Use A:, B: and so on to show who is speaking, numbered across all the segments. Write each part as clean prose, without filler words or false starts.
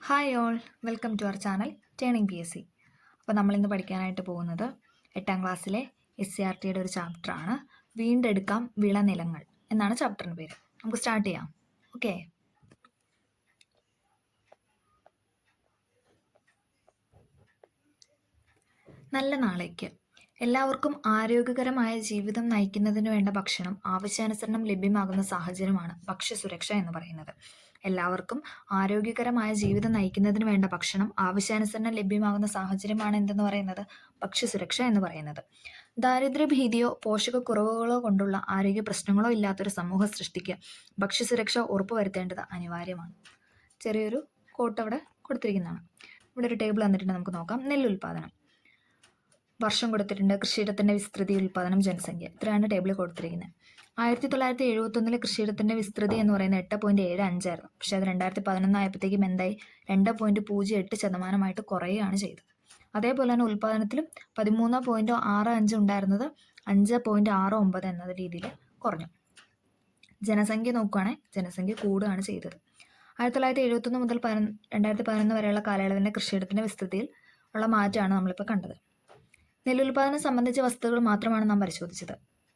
A: Hi all, welcome to our channel turning PSC. അപ്പോൾ നമ്മളിന്ന് പഠിക്കാനായിട്ട് പോകുന്നത് 8ാം ക്ലാസ്സിലെ SCRTയുടെ ഒരു ചാപ്റ്ററാണ്. വീണ്ടെടുക്കാം വിളനിലങ്ങൾ എന്നാണ് ചാപ്റ്ററിൻ്റെ പേര്. നമുക്ക് സ്റ്റാർട്ട് ചെയ്യാം. ഓക്കെ. നല്ല നാളേക്ക് എല്ലാവർക്കും ആരോഗ്യകരമായ ജീവിതം നയിക്കുന്നതിന് വേണ്ട ഭക്ഷണം ആവശ്യാനുസരണം ലഭ്യമാകുന്ന സാഹചര്യമാണ് ഭക്ഷ്യസുരക്ഷ എന്ന് പറയുന്നത്. എല്ലാവർക്കും ആരോഗ്യകരമായ ജീവിതം നയിക്കുന്നതിന് വേണ്ട ഭക്ഷണം ആവശ്യാനുസരണം ലഭ്യമാകുന്ന സാഹചര്യമാണ് എന്തെന്ന് പറയുന്നത് ഭക്ഷ്യസുരക്ഷ എന്ന് പറയുന്നത്. ദാരിദ്ര്യഭീതിയോ പോഷകക്കുറവുകളോ കൊണ്ടുള്ള ആരോഗ്യ പ്രശ്നങ്ങളോ ഇല്ലാത്തൊരു സമൂഹ സൃഷ്ടിക്ക് ഭക്ഷ്യസുരക്ഷ ഉറപ്പുവരുത്തേണ്ടത് അനിവാര്യമാണ്. ചെറിയൊരു കോട്ട് അവിടെ കൊടുത്തിരിക്കുന്നതാണ്. ഇവിടെ ഒരു ടേബിൾ തന്നിട്ടുണ്ട്, നമുക്ക് നോക്കാം. നെല്ലുൽപാദനം വർഷം കൊടുത്തിട്ടുണ്ട്. കൃഷിയിടത്തിന്റെ വിസ്തൃതി, ഉൽപാദനം, ജനസംഖ്യ, ഇത്രയാണ് ടേബിളിൽ കൊടുത്തിരിക്കുന്നത്. 1971 കൃഷിയിടത്തിന്റെ വിസ്തൃതി എന്ന് പറയുന്നത് 8.75 ആയിരുന്നു. പക്ഷെ അത് 2011 ആയപ്പോഴത്തേക്കും എന്തായി, 2.08% കുറയുകയാണ് ചെയ്തത്. അതേപോലെ തന്നെ ഉൽപാദനത്തിലും 13.65 ഉണ്ടായിരുന്നത് 5.69 എന്ന രീതിയിൽ കുറഞ്ഞു. ജനസംഖ്യ നോക്കുകയാണെങ്കിൽ ജനസംഖ്യ കൂടുകയാണ് ചെയ്തത്. 1971 മുതൽ 2011 വരെയുള്ള കാലയളവിന്റെ കൃഷിയിടത്തിന്റെ വിസ്തൃതിയിൽ ഉള്ള മാറ്റമാണ് നമ്മളിപ്പോൾ കണ്ടത്. നെല്ലുൽപാദനം സംബന്ധിച്ച വസ്തുതകൾ മാത്രമാണ് നാം പരിശോധിച്ചത്.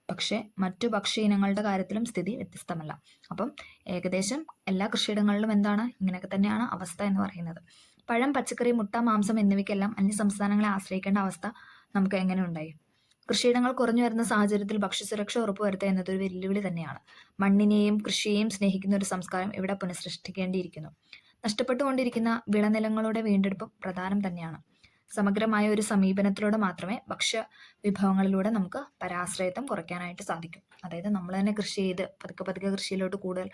A: പക്ഷേ മറ്റു ഭക്ഷ്യ ഇനങ്ങളുടെ കാര്യത്തിലും സ്ഥിതി വ്യത്യസ്തമല്ല. അപ്പം ഏകദേശം എല്ലാ കൃഷിയിടങ്ങളിലും എന്താണ്, ഇങ്ങനെയൊക്കെ തന്നെയാണ് അവസ്ഥ എന്ന് പറയുന്നത്. പഴം, പച്ചക്കറി, മുട്ട, മാംസം എന്നിവയ്ക്കെല്ലാം അന്യസംസ്ഥാനങ്ങളെ ആശ്രയിക്കേണ്ട അവസ്ഥ നമുക്ക് എങ്ങനെ ഉണ്ടായി? കൃഷിയിടങ്ങൾ കുറഞ്ഞു വരുന്ന സാഹചര്യത്തിൽ ഭക്ഷ്യസുരക്ഷ ഉറപ്പുവരുത്തുക എന്നതൊരു വെല്ലുവിളി തന്നെയാണ്. മണ്ണിനെയും കൃഷിയെയും സ്നേഹിക്കുന്ന ഒരു സംസ്കാരം ഇവിടെ പുനഃസൃഷ്ടിക്കേണ്ടിയിരിക്കുന്നു. നഷ്ടപ്പെട്ടുകൊണ്ടിരിക്കുന്ന വിളനിലങ്ങളുടെ വീണ്ടെടുപ്പ് പ്രധാനം തന്നെയാണ്. സമഗ്രമായ ഒരു സമീപനത്തിലൂടെ മാത്രമേ ഭക്ഷ്യ വിഭവങ്ങളിലൂടെ നമുക്ക് പരാശ്രയത്വം കുറയ്ക്കാനായിട്ട് സാധിക്കും. അതായത് നമ്മൾ തന്നെ കൃഷി ചെയ്ത് പതുക്കെ പതുക്കെ കൃഷിയിലോട്ട് കൂടുതൽ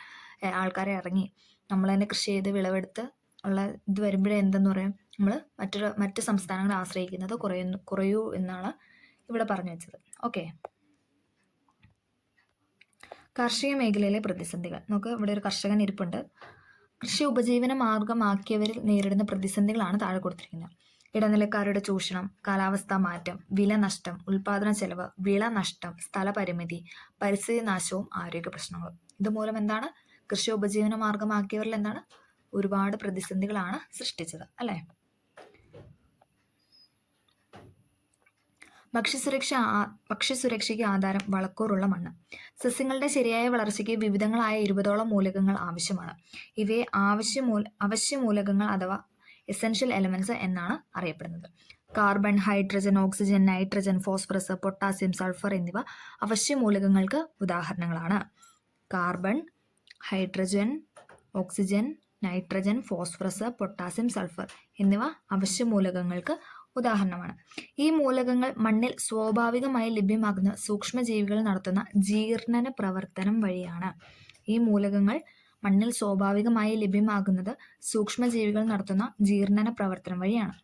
A: ആൾക്കാരെ ഇറങ്ങി നമ്മൾ തന്നെ കൃഷി ചെയ്ത് വിളവെടുത്ത് ഉള്ള ഇത് വരുമ്പോഴേ എന്തെന്ന് പറയും, നമ്മൾ മറ്റു സംസ്ഥാനങ്ങളെ ആശ്രയിക്കുന്നത് കുറയൂ എന്നാണ് ഇവിടെ പറഞ്ഞു വെച്ചത്. ഓക്കെ. കാർഷിക മേഖലയിലെ പ്രതിസന്ധികൾ നമുക്ക്. ഇവിടെ ഒരു കർഷകൻ ഇരിപ്പുണ്ട്. കൃഷി ഉപജീവന മാർഗമാക്കിയവരിൽ നേരിടുന്ന പ്രതിസന്ധികളാണ് താഴെ കൊടുത്തിരിക്കുന്നത്. ഇടനിലക്കാരുടെ ചൂഷണം, കാലാവസ്ഥാ മാറ്റം, വില നഷ്ടം, ഉൽപാദന ചെലവ്, വിള നഷ്ടം, സ്ഥലപരിമിതി, പരിസ്ഥിതി നാശവും ആരോഗ്യ പ്രശ്നങ്ങളും. ഇതുമൂലം എന്താണ്, കൃഷി ഉപജീവന മാർഗമാക്കിയവരിൽ എന്താണ്, ഒരുപാട് പ്രതിസന്ധികളാണ് സൃഷ്ടിച്ചത് അല്ലേ. ഭക്ഷ്യസുരക്ഷയ്ക്ക് ആധാരം വളക്കൂറുള്ള മണ്ണ്. സസ്യങ്ങളുടെ ശരിയായ വളർച്ചയ്ക്ക് വിവിധങ്ങളായ 20ഓളം മൂലകങ്ങൾ ആവശ്യമാണ്. ഇവയെ അവശ്യ മൂലകങ്ങൾ അഥവാ എസെൻഷ്യൽ എലമെന്റ്സ് എന്നാണ് അറിയപ്പെടുന്നത്. Carbon, hydrogen, oxygen, nitrogen, phosphorus, potassium, sulphur എന്നിവ അവശ്യ മൂലകങ്ങൾക്ക് ഉദാഹരണങ്ങളാണ്. Carbon, hydrogen, oxygen, nitrogen, phosphorus, potassium, sulphur എന്നിവ അവശ്യ മൂലകങ്ങൾക്ക് ഉദാഹരണമാണ്. ഈ മൂലകങ്ങൾ മണ്ണിൽ സ്വാഭാവികമായി ലഭ്യമാകുന്ന സൂക്ഷ്മജീവികൾ നടത്തുന്ന ജീർണന പ്രവർത്തനം വഴിയാണ്. ഈ മൂലകങ്ങൾ മണ്ണിൽ സ്വാഭാവികമായി ലഭ്യമാകുന്നത് സൂക്ഷ്മജീവികൾ നടത്തുന്ന ജീർണന പ്രവർത്തനം വഴിയാണ്.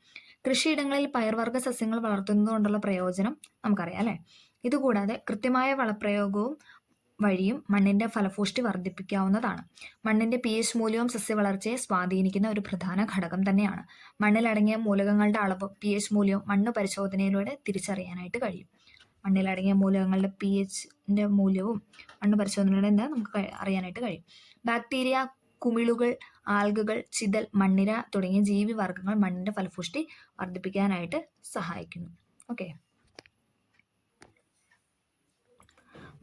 A: കൃഷിയിടങ്ങളിൽ പയർവർഗ്ഗ സസ്യങ്ങൾ വളർത്തുന്നത് കൊണ്ടുള്ള പ്രയോജനം നമുക്കറിയാം അല്ലേ. ഇതുകൂടാതെ കൃത്യമായ വളപ്രയോഗവും വഴിയും മണ്ണിന്റെ ഫലപുഷ്ടി വർദ്ധിപ്പിക്കാവുന്നതാണ്. മണ്ണിന്റെ pH മൂല്യവും സസ്യവളർച്ചയെ സ്വാധീനിക്കുന്ന ഒരു പ്രധാന ഘടകം തന്നെയാണ്. മണ്ണിലടങ്ങിയ മൂലകങ്ങളുടെ അളവും pH മൂല്യവും മണ്ണ് പരിശോധനയിലൂടെ തിരിച്ചറിയാനായിട്ട് കഴിയും. മണ്ണിലടങ്ങിയ മൂലകങ്ങളുടെ pHന്റെ മൂല്യവും മണ്ണ് പരിശോധനയിലൂടെ നമുക്ക് അറിയാനായിട്ട് കഴിയും. ബാക്ടീരിയ, കുമിളുകൾ, ആൽഗകൾ, ചിതൽ, മണ്ണിര തുടങ്ങിയ ജീവിവർഗങ്ങൾ മണ്ണിന്റെ ഫലപുഷ്ടി വർദ്ധിപ്പിക്കാനായിട്ട് സഹായിക്കുന്നു. ഓക്കെ.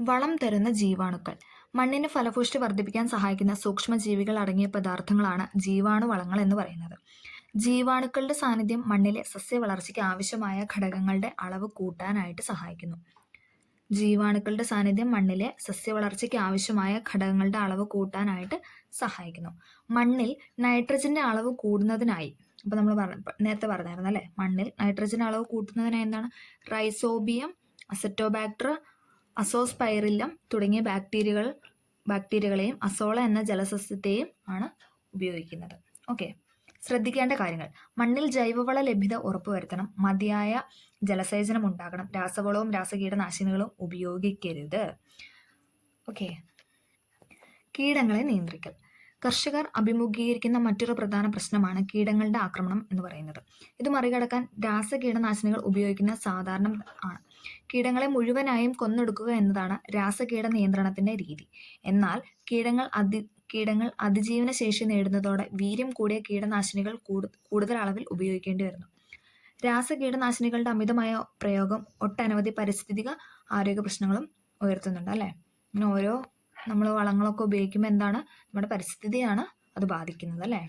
A: വളം തരുന്ന ജീവാണുക്കൾ. മണ്ണിന് ഫലപുഷ്ടി വർദ്ധിപ്പിക്കാൻ സഹായിക്കുന്ന സൂക്ഷ്മജീവികൾ അടങ്ങിയ പദാർത്ഥങ്ങളാണ് ജീവാണുവളങ്ങൾ എന്ന് പറയുന്നത്. ജീവാണുക്കളുടെ സാന്നിധ്യം മണ്ണിലെ സസ്യവളർച്ചയ്ക്ക് ആവശ്യമായ ഘടകങ്ങളുടെ അളവ് കൂട്ടാനായിട്ട് സഹായിക്കുന്നു. ജീവാണുക്കളുടെ സാന്നിധ്യം മണ്ണിലെ സസ്യവളർച്ചയ്ക്ക് ആവശ്യമായ ഘടകങ്ങളുടെ അളവ് കൂട്ടാനായിട്ട് സഹായിക്കുന്നു. മണ്ണിൽ നൈട്രജന്റെ അളവ് കൂടുന്നതിനായി, അപ്പോൾ നമ്മൾ നേരത്തെ പറഞ്ഞായിരുന്നു അല്ലേ, മണ്ണിൽ നൈട്രജന്റെ അളവ് കൂട്ടുന്നതിനായി എന്താണ്, റൈസോബിയം, അസറ്റോബാക്ടർ, അസോസ്പൈറില്ലം തുടങ്ങിയ ബാക്ടീരിയകളെയും അസോള എന്ന ജലസസ്യത്തെയും ആണ് ഉപയോഗിക്കുന്നത്. ഓക്കെ. ശ്രദ്ധിക്കേണ്ട കാര്യങ്ങൾ: മണ്ണിൽ ജൈവവള ലഭ്യത ഉറപ്പുവരുത്തണം. മതിയായ ജലസേചനം ഉണ്ടാകണം. രാസവളവും രാസകീടനാശിനികളും ഉപയോഗിക്കരുത്. ഓക്കെ. കീടങ്ങളെ നിയന്ത്രിക്കൽ. കർഷകർ അഭിമുഖീകരിക്കുന്ന മറ്റൊരു പ്രധാന പ്രശ്നമാണ് കീടങ്ങളുടെ ആക്രമണം എന്ന് പറയുന്നത്. ഇത് മറികടക്കാൻ രാസകീടനാശിനികൾ ഉപയോഗിക്കുന്നത് സാധാരണ ആണ്. കീടങ്ങളെ മുഴുവനായും കൊന്നൊടുക്കുക എന്നതാണ് രാസകീട നിയന്ത്രണത്തിന്റെ രീതി. എന്നാൽ കീടങ്ങൾ അതിജീവന ശേഷി നേടുന്നതോടെ വീര്യം കൂടിയ കീടനാശിനികൾ കൂടുതൽ അളവിൽ ഉപയോഗിക്കേണ്ടി വരുന്നു. രാസ കീടനാശിനികളുടെ അമിതമായ പ്രയോഗം ഒട്ടനവധി പാരിസ്ഥിതിക ആരോഗ്യ പ്രശ്നങ്ങളും ഉയർത്തുന്നുണ്ട് അല്ലേ. അങ്ങനെ ഓരോ നമ്മൾ വളങ്ങളൊക്കെ ഉപയോഗിക്കുമ്പോൾ എന്താണ്, നമ്മുടെ പരിസ്ഥിതിയാണ് അത് ബാധിക്കുന്നത് അല്ലേ.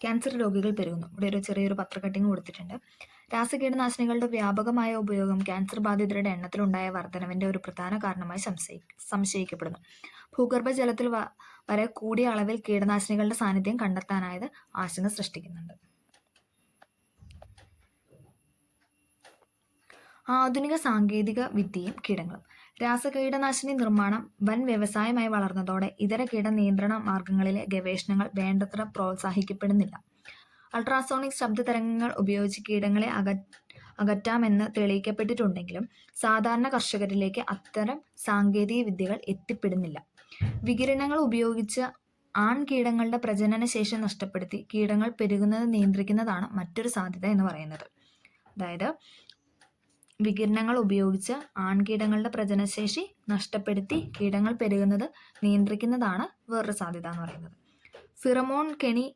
A: ക്യാൻസർ രോഗികൾ പെരുകുന്നു. ഇവിടെ ഒരു ചെറിയൊരു പത്രക്കട്ടിങ് കൊടുത്തിട്ടുണ്ട്. രാസകീടനാശിനികളുടെ വ്യാപകമായ ഉപയോഗം ക്യാൻസർ ബാധിതരുടെ എണ്ണത്തിലുണ്ടായ വർധനവിന്റെ ഒരു പ്രധാന കാരണമായി സംശയിക്കപ്പെടുന്നു. ഭൂഗർഭജലത്തിൽ വരെ കൂടിയ അളവിൽ കീടനാശിനികളുടെ സാന്നിധ്യം കണ്ടെത്താനായത് ആശങ്ക സൃഷ്ടിക്കുന്നുണ്ട്. ആധുനിക സാങ്കേതിക വിദ്യയും കീടങ്ങളും. രാസകീടനാശിനി നിർമ്മാണം വൻ വ്യവസായമായി വളർന്നതോടെ ഇതര കീടനിയന്ത്രണ മാർഗങ്ങളിലെ ഗവേഷണങ്ങൾ വേണ്ടത്ര പ്രോത്സാഹിക്കപ്പെടുന്നില്ല. അൾട്രാസോണിക് ശബ്ദതരംഗങ്ങൾ ഉപയോഗിച്ച് കീടങ്ങളെ അകറ്റാമെന്ന് തെളിയിക്കപ്പെട്ടിട്ടുണ്ടെങ്കിലും സാധാരണ കർഷകരിലേക്ക് അത്തരം സാങ്കേതിക വിദ്യകൾ എത്തിപ്പെടുന്നില്ല. വികിരണങ്ങൾ ഉപയോഗിച്ച് ആൺകീടങ്ങളുടെ പ്രജനനശേഷി നഷ്ടപ്പെടുത്തി കീടങ്ങൾ പെരുകുന്നത് നിയന്ത്രിക്കുന്നതാണ് മറ്റൊരു സാധ്യത എന്ന് പറയുന്നത്. അതായത് വികിരണങ്ങൾ ഉപയോഗിച്ച് ആൺകീടങ്ങളുടെ പ്രജനനശേഷി നഷ്ടപ്പെടുത്തി കീടങ്ങൾ പെരുകുന്നത് നിയന്ത്രിക്കുന്നതാണ് വേറൊരു സാധ്യത എന്ന് പറയുന്നത്. ഫിറമോൺ കെണി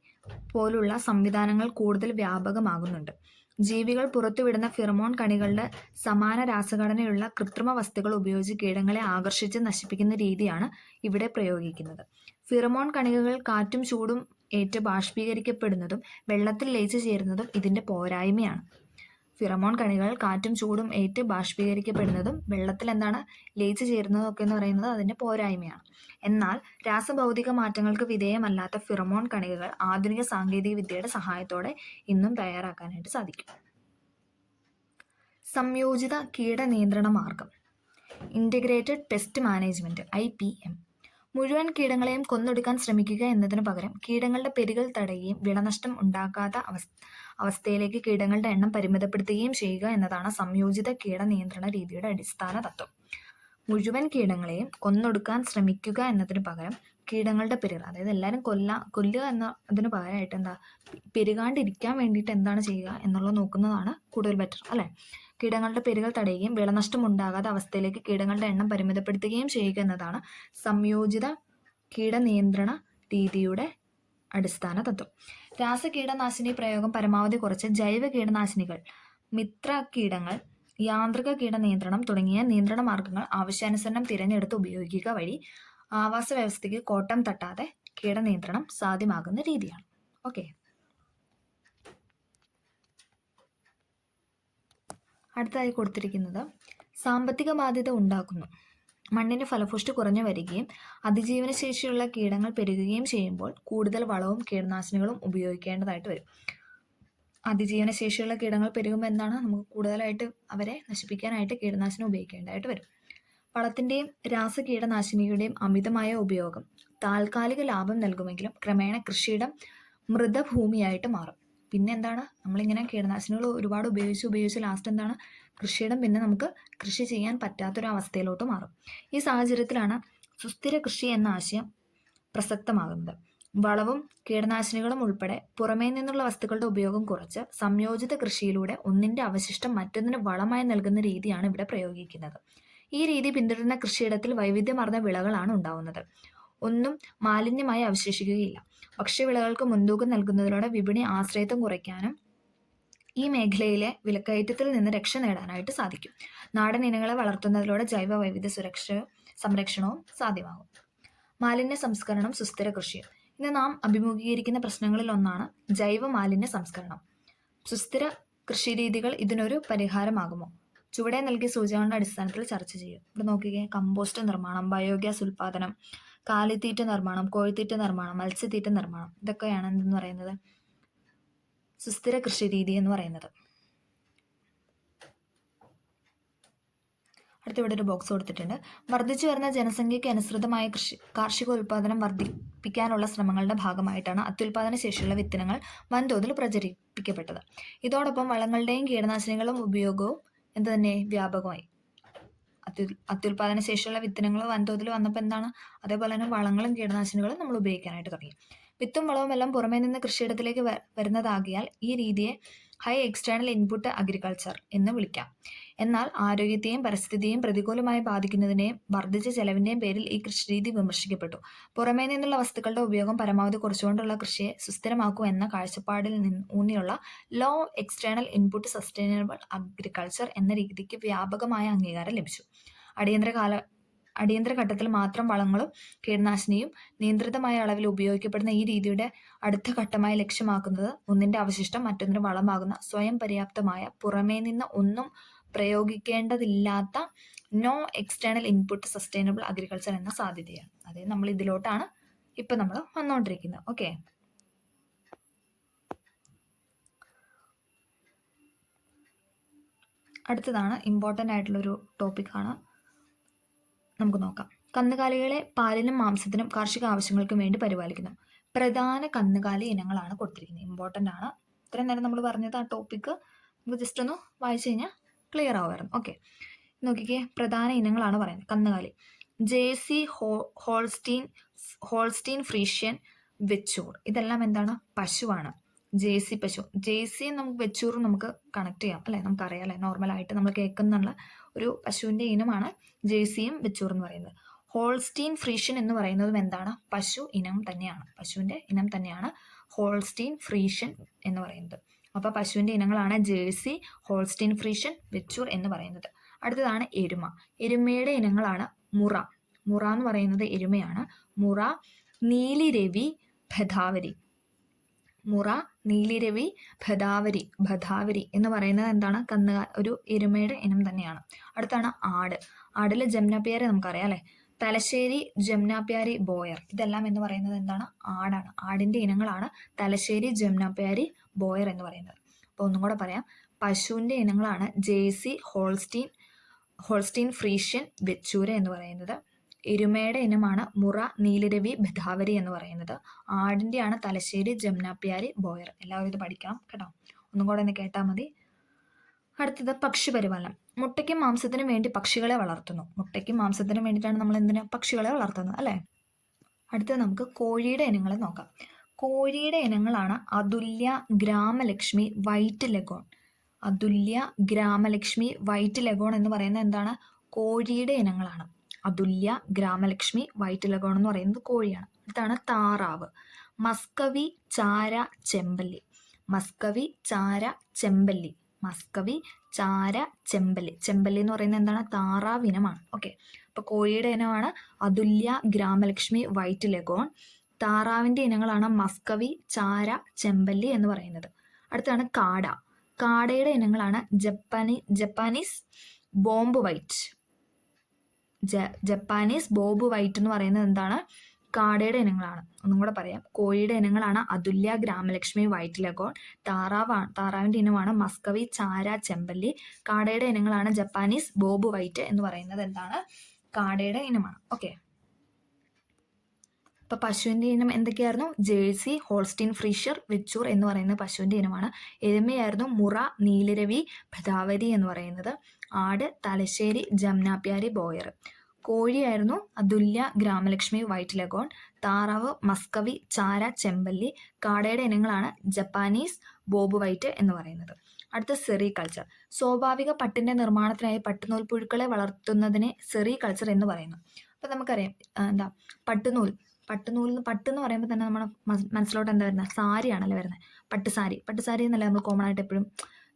A: പോലുള്ള സംവിധാനങ്ങൾ കൂടുതൽ വ്യാപകമാകുന്നുണ്ട്. ജീവികൾ പുറത്തുവിടുന്ന ഫിറമോൺ കണികളുടെ സമാന രാസഘടനയുള്ള കൃത്രിമ വസ്തുക്കൾ ഉപയോഗിച്ച് കീടങ്ങളെ ആകർഷിച്ച് നശിപ്പിക്കുന്ന രീതിയാണ് ഇവിടെ പ്രയോഗിക്കുന്നത്. ഫിറമോൺ കണികകൾ കാറ്റും ചൂടും ഏറ്റ് ബാഷ്പീകരിക്കപ്പെടുന്നതും വെള്ളത്തിൽ ലയിച്ചു ചേരുന്നതും ഇതിന്റെ പോരായ്മയാണ്. ഫിറമോൺ കണികൾ കാറ്റും ചൂടും ഏറ്റ് ബാഷ്പീകരിക്കപ്പെടുന്നതും വെള്ളത്തിൽ എന്താണ് ലയിച്ചു ചേരുന്നതും ഒക്കെ എന്ന് പറയുന്നത് അതിന്റെ പോരായ്മയാണ്. എന്നാൽ രാസഭൗതിക മാറ്റങ്ങൾക്ക് വിധേയമല്ലാത്ത ഫിറമോൺ കണികകൾ ആധുനിക സാങ്കേതിക വിദ്യയുടെ സഹായത്തോടെ ഇന്നും തയ്യാറാക്കാനായിട്ട് സാധിക്കും. സംയോജിത കീടനിയന്ത്രണ മാർഗം, ഇന്റഗ്രേറ്റഡ് പെസ്റ്റ് മാനേജ്മെന്റ് IPM. മുഴുവൻ കീടങ്ങളെയും കൊന്നൊടുക്കാൻ ശ്രമിക്കുക എന്നതിനു പകരം കീടങ്ങളുടെ പെരുകൽ തടയുകയും വിളനഷ്ടം ഉണ്ടാകാത്ത അവസ്ഥയിലേക്ക് കീടങ്ങളുടെ എണ്ണം പരിമിതപ്പെടുത്തുകയും ചെയ്യുക എന്നതാണ് സംയോജിത കീടനിയന്ത്രണ രീതിയുടെ അടിസ്ഥാന തത്വം. മുഴുവൻ കീടങ്ങളെയും കൊന്നൊടുക്കാൻ ശ്രമിക്കുക എന്നതിനു പകരം കീടങ്ങളുടെ പെരുകൽ, അതായത് എല്ലാവരും കൊല്ലുക എന്നതിന് പകരമായിട്ട് എന്താ പെരുകാണ്ടിരിക്കാൻ വേണ്ടിയിട്ട് എന്താണ് ചെയ്യുക എന്നുള്ളത് നോക്കുന്നതാണ് കൂടുതൽ ബെറ്റർ അല്ലേ. കീടങ്ങളുടെ പെരുകൽ തടയുകയും വിളനഷ്ടം ഉണ്ടാകാത്ത അവസ്ഥയിലേക്ക് കീടങ്ങളുടെ എണ്ണം പരിമിതപ്പെടുത്തുകയും ചെയ്യുക എന്നതാണ് സംയോജിത കീടനിയന്ത്രണ രീതിയുടെ അടിസ്ഥാന തത്വം. രാസകീടനാശിനി പ്രയോഗം പരമാവധി കുറച്ച് ജൈവ കീടനാശിനികൾ, മിത്ര കീടങ്ങൾ, യാന്ത്രിക കീടനിയന്ത്രണം തുടങ്ങിയ നിയന്ത്രണ മാർഗങ്ങൾ ആവശ്യാനുസരണം തിരഞ്ഞെടുത്ത് ഉപയോഗിക്കുക വഴി ആവാസ വ്യവസ്ഥയ്ക്ക് കോട്ടം തട്ടാതെ കീടനിയന്ത്രണം സാധ്യമാകുന്ന രീതിയാണ്. ഓക്കെ, അടുത്തതായി കൊടുത്തിരിക്കുന്നത് സാമ്പത്തിക ബാധ്യത ഉണ്ടാക്കുന്നു. മണ്ണിന് ഫലപുഷ്ടി കുറഞ്ഞു വരികയും അതിജീവനശേഷിയുള്ള കീടങ്ങൾ പെരുകുകയും ചെയ്യുമ്പോൾ കൂടുതൽ വളവും കീടനാശിനികളും ഉപയോഗിക്കേണ്ടതായിട്ട് വരും. അതിജീവനശേഷിയുള്ള കീടങ്ങൾ പെരുകുമ്പോൾ എന്താണ്, നമുക്ക് കൂടുതലായിട്ട് അവരെ നശിപ്പിക്കാനായിട്ട് കീടനാശിനി ഉപയോഗിക്കേണ്ടതായിട്ട് വരും. വളത്തിൻ്റെയും രാസകീടനാശിനിയുടെയും അമിതമായ ഉപയോഗം താൽക്കാലിക ലാഭം നൽകുമെങ്കിലും ക്രമേണ കൃഷിയിടം മൃതഭൂമിയായിട്ട് മാറും. പിന്നെ എന്താണ്, നമ്മളിങ്ങനെ കീടനാശിനികൾ ഒരുപാട് ഉപയോഗിച്ച് ലാസ്റ്റ് എന്താണ്, കൃഷിയിടം പിന്നെ നമുക്ക് കൃഷി ചെയ്യാൻ പറ്റാത്തൊരവസ്ഥയിലോട്ട് മാറും. ഈ സാഹചര്യത്തിലാണ് സുസ്ഥിര കൃഷി എന്ന ആശയം പ്രസക്തമാകുന്നത്. വളവും കീടനാശിനികളും ഉൾപ്പെടെ പുറമേ നിന്നുള്ള വസ്തുക്കളുടെ ഉപയോഗം കുറച്ച് സംയോജിത കൃഷിയിലൂടെ ഒന്നിന്റെ അവശിഷ്ടം മറ്റൊന്നിന് വളമായി നൽകുന്ന രീതിയാണ് ഇവിടെ പ്രയോഗിക്കുന്നത്. ഈ രീതി പിന്തുടരുന്ന കൃഷിയിടത്തിൽ വൈവിധ്യമാർന്ന വിളകളാണ് ഉണ്ടാവുന്നത്. ഒന്നും മാലിന്യമായി അവശേഷിക്കുകയില്ല. ഭക്ഷ്യവിളകൾക്ക് മുൻതൂക്കം നൽകുന്നതിലൂടെ വിപണി ആശ്രയത്വം കുറയ്ക്കാനും ഈ മേഖലയിലെ വിലക്കയറ്റത്തിൽ നിന്ന് രക്ഷ നേടാനായിട്ട് സാധിക്കും. നാടൻ ഇനങ്ങളെ വളർത്തുന്നതിലൂടെ ജൈവ വൈവിധ്യ സംരക്ഷണവും സാധ്യമാകും. മാലിന്യ സംസ്കരണം, സുസ്ഥിര കൃഷി. ഇന്ന് നാം അഭിമുഖീകരിക്കുന്ന പ്രശ്നങ്ങളിൽ ഒന്നാണ് ജൈവ മാലിന്യ സംസ്കരണം. സുസ്ഥിര കൃഷിരീതികൾ ഇതിനൊരു പരിഹാരമാകുമോ? ചുവടെ നൽകിയ സൂചനകളുടെ അടിസ്ഥാനത്തിൽ ചർച്ച ചെയ്യും. ഇവിടെ നോക്കിക്കേ, കമ്പോസ്റ്റ് നിർമ്മാണം, ബയോഗ്യാസ് ഉൽപ്പാദനം, കാലിത്തീറ്റ നിർമ്മാണം, കോഴിത്തീറ്റ നിർമ്മാണം, മത്സ്യത്തീറ്റ നിർമ്മാണം, ഇതൊക്കെയാണ് എന്തെന്ന് പറയുന്നത് സുസ്ഥിര കൃഷി രീതി എന്ന് പറയുന്നത്. അടുത്ത ഇവിടെ ഒരു ബോക്സ് കൊടുത്തിട്ടുണ്ട്. വർദ്ധിച്ചു വരുന്ന ജനസംഖ്യയ്ക്ക് അനുസൃതമായ കാർഷിക ഉൽപ്പാദനം വർദ്ധിപ്പിക്കാനുള്ള ശ്രമങ്ങളുടെ ഭാഗമായിട്ടാണ് അത്യുൽപാദന ശേഷിയുള്ള വിത്തനങ്ങൾ വൻതോതിൽ പ്രചരിപ്പിക്കപ്പെട്ടത്. ഇതോടൊപ്പം വളങ്ങളുടെയും കീടനാശിനികളും ഉപയോഗവും എന്ത് തന്നെ വ്യാപകമായി. അത്യുൽപാദന ശേഷിയുള്ള വിത്തനങ്ങൾ വൻതോതിൽ വന്നപ്പോൾ എന്താണ്, അതേപോലെ തന്നെ വളങ്ങളും കീടനാശിനികളും നമ്മൾ ഉപയോഗിക്കാനായിട്ട് തുടങ്ങി. വിത്തും വളവും എല്ലാം പുറമേ നിന്ന് കൃഷിയിടത്തിലേക്ക് വരുന്നതാകിയാൽ ഈ രീതിയെ ഹൈ എക്സ്റ്റേണൽ ഇൻപുട്ട് അഗ്രികൾച്ചർ എന്ന് വിളിക്കാം. എന്നാൽ ആരോഗ്യത്തെയും പരിസ്ഥിതിയെയും പ്രതികൂലമായി ബാധിക്കുന്നതിനെയും വർദ്ധിച്ച ചെലവിന്റെയും പേരിൽ ഈ കൃഷിരീതി വിമർശിക്കപ്പെട്ടു. പുറമേ നിന്നുള്ള വസ്തുക്കളുടെ ഉപയോഗം പരമാവധി കുറച്ചുകൊണ്ടുള്ള കൃഷിയെ സുസ്ഥിരമാക്കൂ എന്ന കാഴ്ചപ്പാടിൽ ഊന്നിയുള്ള low external input sustainable agriculture എന്ന രീതിക്ക് വ്യാപകമായ അംഗീകാരം ലഭിച്ചു. അടിയന്തര ഘട്ടത്തിൽ മാത്രം വളങ്ങളും കീടനാശിനിയും നിയന്ത്രിതമായ അളവിൽ ഉപയോഗിക്കപ്പെടുന്ന ഈ രീതിയുടെ അടുത്ത ഘട്ടമായി ലക്ഷ്യമാക്കുന്നത് ഒന്നിന്റെ അവശിഷ്ടം മറ്റൊന്നിന് വളമാകുന്ന സ്വയം പര്യാപ്തമായ പുറമേ നിന്ന് ഒന്നും പ്രയോഗിക്കേണ്ടതില്ലാത്ത no external input sustainable agriculture എന്ന സാധ്യതയാണ്. അതായത് നമ്മൾ ഇതിലോട്ടാണ് ഇപ്പൊ നമ്മൾ വന്നുകൊണ്ടിരിക്കുന്നത്. ഓക്കെ, അടുത്തതാണ് ഇമ്പോർട്ടൻ്റ് ആയിട്ടുള്ളൊരു ടോപ്പിക്കാണ്, നമുക്ക് നോക്കാം. കന്നുകാലികളെ പാലിനും മാംസത്തിനും കാർഷിക ആവശ്യങ്ങൾക്കും വേണ്ടി പരിപാലിക്കുന്നു. പ്രധാന കന്നുകാലി ഇനങ്ങളാണ് കൊടുത്തിരിക്കുന്നത്. ഇമ്പോർട്ടൻ്റ് ആണ്. ഇത്രയും നേരം നമ്മൾ പറഞ്ഞത് ആ ടോപ്പിക്ക് നമുക്ക് ജസ്റ്റ് ഒന്ന് വായിച്ചു കഴിഞ്ഞാൽ ക്ലിയർ ആവുമായിരുന്നു. ഓക്കെ, നോക്കിക്കേ, പ്രധാന ഇനങ്ങളാണ് പറയുന്നത്. കന്നുകാലി ജേഴ്സി, ഹോൾസ്റ്റീൻ ഫ്രീഷ്യൻ, വെച്ചൂർ. ഇതെല്ലാം എന്താണ്? പശുവാണ്. ജേഴ്സി പശു. ജേഴ്സി നമുക്ക് വെച്ചൂറും നമുക്ക് കണക്ട് ചെയ്യാം അല്ലേ, നമുക്കറിയാം അല്ലേ, നോർമലായിട്ട് നമ്മൾ കേൾക്കുന്നുള്ള ഒരു പശുവിൻ്റെ ഇനമാണ് ജേഴ്സിയും വെച്ചൂർ എന്ന് പറയുന്നത്. ഹോൾസ്റ്റീൻ ഫ്രീഷ്യൻ എന്ന് പറയുന്നതും എന്താണ്? പശു ഇനം തന്നെയാണ്, പശുവിൻ്റെ ഇനം തന്നെയാണ് ഹോൾസ്റ്റീൻ ഫ്രീഷ്യൻ എന്ന് പറയുന്നത്. അപ്പോൾ പശുവിൻ്റെ ഇനങ്ങളാണ് ജേഴ്സി, ഹോൾസ്റ്റീൻ ഫ്രീഷ്യൻ, വെച്ചൂർ എന്ന് പറയുന്നത്. അടുത്തതാണ് എരുമ. എരുമയുടെ ഇനങ്ങളാണ് മുറ. മുറ എന്ന് പറയുന്നത് എരുമയാണ്. മുറ, നീലിരവി, ഭദാവരി. മുറ, നീലിരവി, ഭദാവരി. ഭദാവരി എന്ന് പറയുന്നത് എന്താണ്? ഒരു എരുമയുടെ ഇനം തന്നെയാണ്. അടുത്താണ് ആട്. ആടിലെ ജംനാപ്യാരി നമുക്കറിയാം അല്ലേ, തലശ്ശേരി, ജംനാപ്യാരി, ബോയർ. ഇതെല്ലാം എന്ന് പറയുന്നത് എന്താണ്? ആടാണ്. ആടിന്റെ ഇനങ്ങളാണ് തലശ്ശേരി, ജംനാപ്യാരി, ബോയർ എന്ന് പറയുന്നത്. അപ്പോൾ ഒന്നും കൂടെ പറയാം. പശുവിന്റെ ഇനങ്ങളാണ് ജേഴ്സി, ഹോൾസ്റ്റീൻ ഫ്രീഷ്യൻ, വെച്ചൂര എന്ന് പറയുന്നത്. എരുമയുടെ ഇനമാണ് മുറ, നീലിരവി, ഭദാവരി എന്ന് പറയുന്നത്. ആടിൻ്റെയാണ് തലശ്ശേരി, ജംനാപ്യാരി, ബോയർ. എല്ലാവരും ഇത് പഠിക്കണം കേട്ടോ, ഒന്നും കൂടെ ഒന്ന് കേട്ടാൽ മതി. അടുത്തത് പക്ഷിപരിപാലനം. മുട്ടയ്ക്കും മാംസത്തിനും വേണ്ടി പക്ഷികളെ വളർത്തുന്നു. മുട്ടയ്ക്കും മാംസത്തിനും വേണ്ടിയിട്ടാണ് നമ്മൾ എന്തിനാ പക്ഷികളെ വളർത്തുന്നത് അല്ലേ. അടുത്തത് നമുക്ക് കോഴിയുടെ ഇനങ്ങൾ നോക്കാം. കോഴിയുടെ ഇനങ്ങളാണ് അതുല്യ, ഗ്രാമലക്ഷ്മി, വൈറ്റ് ലെഗോൺ. അതുല്യ, ഗ്രാമലക്ഷ്മി, വൈറ്റ് ലെഗോൺ എന്ന് പറയുന്നത് എന്താണ്? കോഴിയുടെ ഇനങ്ങളാണ്. അതുല്യ, ഗ്രാമലക്ഷ്മി, വൈറ്റ് ലെഗോൺ എന്ന് പറയുന്നത് കോഴിയാണ്. അടുത്താണ് താറാവ്. മസ്കവി, ചാര, ചെമ്പല്ലി. മസ്കവി, ചാര, ചെമ്പല്ലി. മസ്കവി, ചാര, ചെമ്പല്ലി. ചെമ്പല്ലി എന്ന് പറയുന്നത് എന്താണ്? താറാവ് ഇനമാണ്. ഓക്കെ, അപ്പൊ കോഴിയുടെ ഇനമാണ് അതുല്യ, ഗ്രാമലക്ഷ്മി, വൈറ്റ് ലെഗോൺ. താറാവിന്റെ ഇനങ്ങളാണ് മസ്കവി, ചാര, ചെമ്പല്ലി എന്ന് പറയുന്നത്. അടുത്താണ് കാട. കാടയുടെ ഇനങ്ങളാണ് Japanese bomb white. Japanese Bob Wyatt എന്ന് പറയുന്നത് എന്താണ്? കാടയുടെ ഇനങ്ങളാണ്. ഒന്നും കൂടെ പറയാം. കോഴിയുടെ ഇനങ്ങളാണ് അതുല്യ, ഗ്രാമലക്ഷ്മി, വൈറ്റ് ലെഗോൺ. താറാവിന്റെ ഇനമാണ് മസ്കവി, ചാര, ചെമ്പല്ലി. കാടയുടെ ഇനങ്ങളാണ് ജപ്പാനീസ് ബോബ് വൈറ്റ് എന്ന് പറയുന്നത് എന്താണ്? കാടയുടെ ഇനമാണ്. ഓക്കെ, ഇപ്പൊ പശുവിന്റെ ഇനം എന്തൊക്കെയായിരുന്നു? ജേഴ്സി, ഹോൾസ്റ്റീൻ ഫ്രീഷ്യർ, വെച്ചൂർ എന്ന് പറയുന്ന പശുവിന്റെ ഇനമാണ്. എരുമയായിരുന്നു മുറ, നീലിരവി, ഭദാവരി എന്ന് പറയുന്നത്. ആട് തലശ്ശേരി, ജംനാപ്യാരി, ബോയർ. കോഴിയായിരുന്നു അതുല്യ, ഗ്രാമലക്ഷ്മി, വൈറ്റ് ലെഗോൺ. താറാവ് മസ്കവി, ചാര, ചെമ്പല്ലി. കാടയുടെ ഇനങ്ങളാണ് ജപ്പാനീസ് ബോബ് വൈറ്റ് എന്ന് പറയുന്നത്. അടുത്ത സെറികൾച്ചർ. സ്വാഭാവിക പട്ടിന്റെ നിർമ്മാണത്തിനായി പട്ടുനൂൽ പുഴുക്കളെ വളർത്തുന്നതിനെ സെറികൾച്ചർ എന്ന് പറയുന്നു. അപ്പൊ നമുക്കറിയാം എന്താ പട്ടുനൂൽ എന്ന് പറയുമ്പോൾ തന്നെ നമ്മുടെ മനസ്സിലോട്ട് എന്താ വരുന്നത്? സാരിയാണല്ലോ വരുന്നത്. പട്ടുസാരി എന്നല്ല നമ്മൾ കോമൺ ആയിട്ട് എപ്പോഴും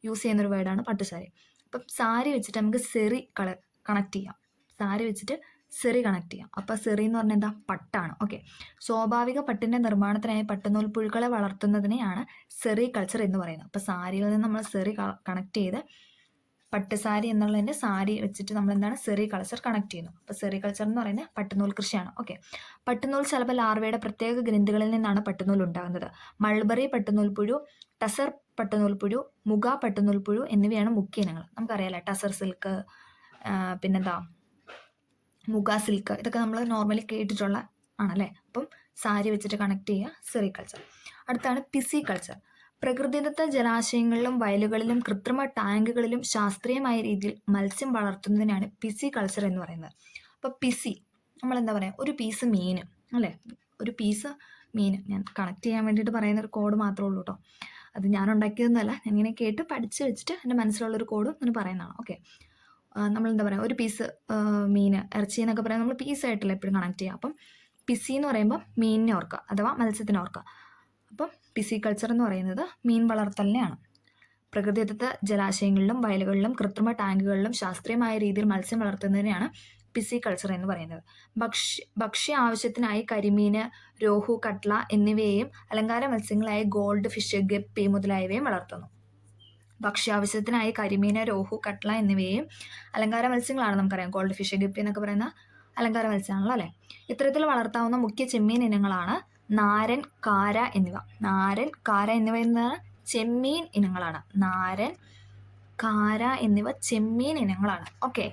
A: യൂസ് ചെയ്യുന്നൊരു വേർഡാണ് പട്ടുസാരി. അപ്പം സാരി വെച്ചിട്ട് നമുക്ക് സെറി കണക്ട് ചെയ്യാം. സാരി വെച്ചിട്ട് സെറി കണക്ട് ചെയ്യാം. അപ്പം സെറി എന്ന് പറഞ്ഞാൽ എന്താ? പട്ടാണ്. ഓക്കെ, സ്വാഭാവിക പട്ടിന്റെ നിർമ്മാണത്തിനായി പട്ടുനൂൽ പുഴുക്കളെ വളർത്തുന്നതിനെയാണ് സെറികൾച്ചർ എന്ന് പറയുന്നത്. അപ്പം സാരിയിൽ നിന്ന് നമ്മൾ സെറി കണക്ട് ചെയ്ത് പട്ടുസാരി എന്നുള്ളതിൻ്റെ സാരി വെച്ചിട്ട് നമ്മൾ എന്താണ്? സെറികൾച്ചർ കണക്ട് ചെയ്യുന്നു. അപ്പോൾ സെറികൾച്ചർ എന്ന് പറയുന്നത് പട്ടുനൂൽ കൃഷിയാണ്. ഓക്കെ, പട്ടുനൂൽ ശലഭ ലാർവയുടെ പ്രത്യേക ഗ്രന്ഥികളിൽ നിന്നാണ് പട്ടുനൂൽ ഉണ്ടാകുന്നത്. മൾബറി പട്ടുനൂൽ പുഴു, ടസർ പട്ടുനൂൽ പുഴു, മുഗ പട്ടുനൂൽ പുഴു എന്നിവയാണ് മുഖ്യ ഇനങ്ങൾ. നമുക്കറിയാലോ ടസർ സിൽക്ക്, പിന്നെന്താ മുഗ സിൽക്ക്, ഇതൊക്കെ നമ്മൾ നോർമലി കേട്ടിട്ടുള്ള ആണല്ലേ. അപ്പം സാരി വെച്ചിട്ട് കണക്ട് ചെയ്യുക, സെറികൾച്ചർ. അടുത്താണ് പിസികൾച്ചർ. പ്രകൃതിദത്ത ജലാശയങ്ങളിലും വയലുകളിലും കൃത്രിമ ടാങ്കുകളിലും ശാസ്ത്രീയമായ രീതിയിൽ മത്സ്യം വളർത്തുന്നതിനാണ് പിസികൾച്ചർ എന്ന് പറയുന്നത്. അപ്പോൾ പിസി നമ്മൾ എന്താ പറയുക? ഒരു പീസ് മീൻ അല്ലേ, ഒരു പീസ് മീൻ. ഞാൻ കണക്ട് ചെയ്യാൻ വേണ്ടിയിട്ട് പറയുന്ന ഒരു കോഡ് മാത്രമേ ഉള്ളൂ കേട്ടോ, അത് ഞാൻ ഉണ്ടാക്കിയതൊന്നുമല്ല, ഞാൻ ഇങ്ങനെ കേട്ട് പഠിച്ച് വെച്ചിട്ട് എൻ്റെ മനസ്സിലുള്ളൊരു കോഡ് ഇങ്ങനെ പറയുന്നതാണ്. ഓക്കെ, നമ്മളെന്താ പറയുക, ഒരു പീസ് മീൻ, ഇറച്ചി എന്നൊക്കെ പറയാൻ നമ്മൾ പീസായിട്ടല്ല എപ്പോഴും കണക്ട് ചെയ്യുക. അപ്പം പിസി എന്ന് പറയുമ്പോൾ മീനിനെ ഓർക്കുക, അഥവാ മത്സ്യത്തിനെ ഓർക്കുക. അപ്പം പിസിക്കൾച്ചർ എന്ന് പറയുന്നത് മീൻ വളർത്തലിനെയാണ്. പ്രകൃതിദത്ത ജലാശയങ്ങളിലും വയലുകളിലും കൃത്രിമ ടാങ്കുകളിലും ശാസ്ത്രീയമായ രീതിയിൽ മത്സ്യം വളർത്തുന്നതിനെയാണ് പിസിക്കൾച്ചർ എന്ന് പറയുന്നത്. ഭക്ഷ്യ ആവശ്യത്തിനായി കരിമീന്, രോഹു, കട്ട്ല എന്നിവയെയും അലങ്കാര മത്സ്യങ്ങളായ ഗോൾഡ് ഫിഷ്, ഗപ്പി മുതലായവയും വളർത്തുന്നു. ഭക്ഷ്യാവശ്യത്തിനായി കരിമീന്, രോഹു, കട്ട്ല എന്നിവയെയും അലങ്കാര മത്സ്യങ്ങളാണ് നമുക്കറിയാം. ഗോൾഡ് ഫിഷ്, ഗപ്പി എന്നൊക്കെ പറയുന്ന അലങ്കാര മത്സ്യമാണല്ലോ അല്ലേ. ഇത്തരത്തിൽ വളർത്താവുന്ന മുഖ്യ ചെമ്മീൻ ഇനങ്ങളാണ് നാരൻ, കാര എന്നിവ. നാരൻ, കാര എന്നിവ എന്ന ചെമ്മീൻ ഇനങ്ങളാണ്. നാരൻ, കാര എന്നിവ ചെമ്മീൻ ഇനങ്ങളാണ്. ഓക്കെ.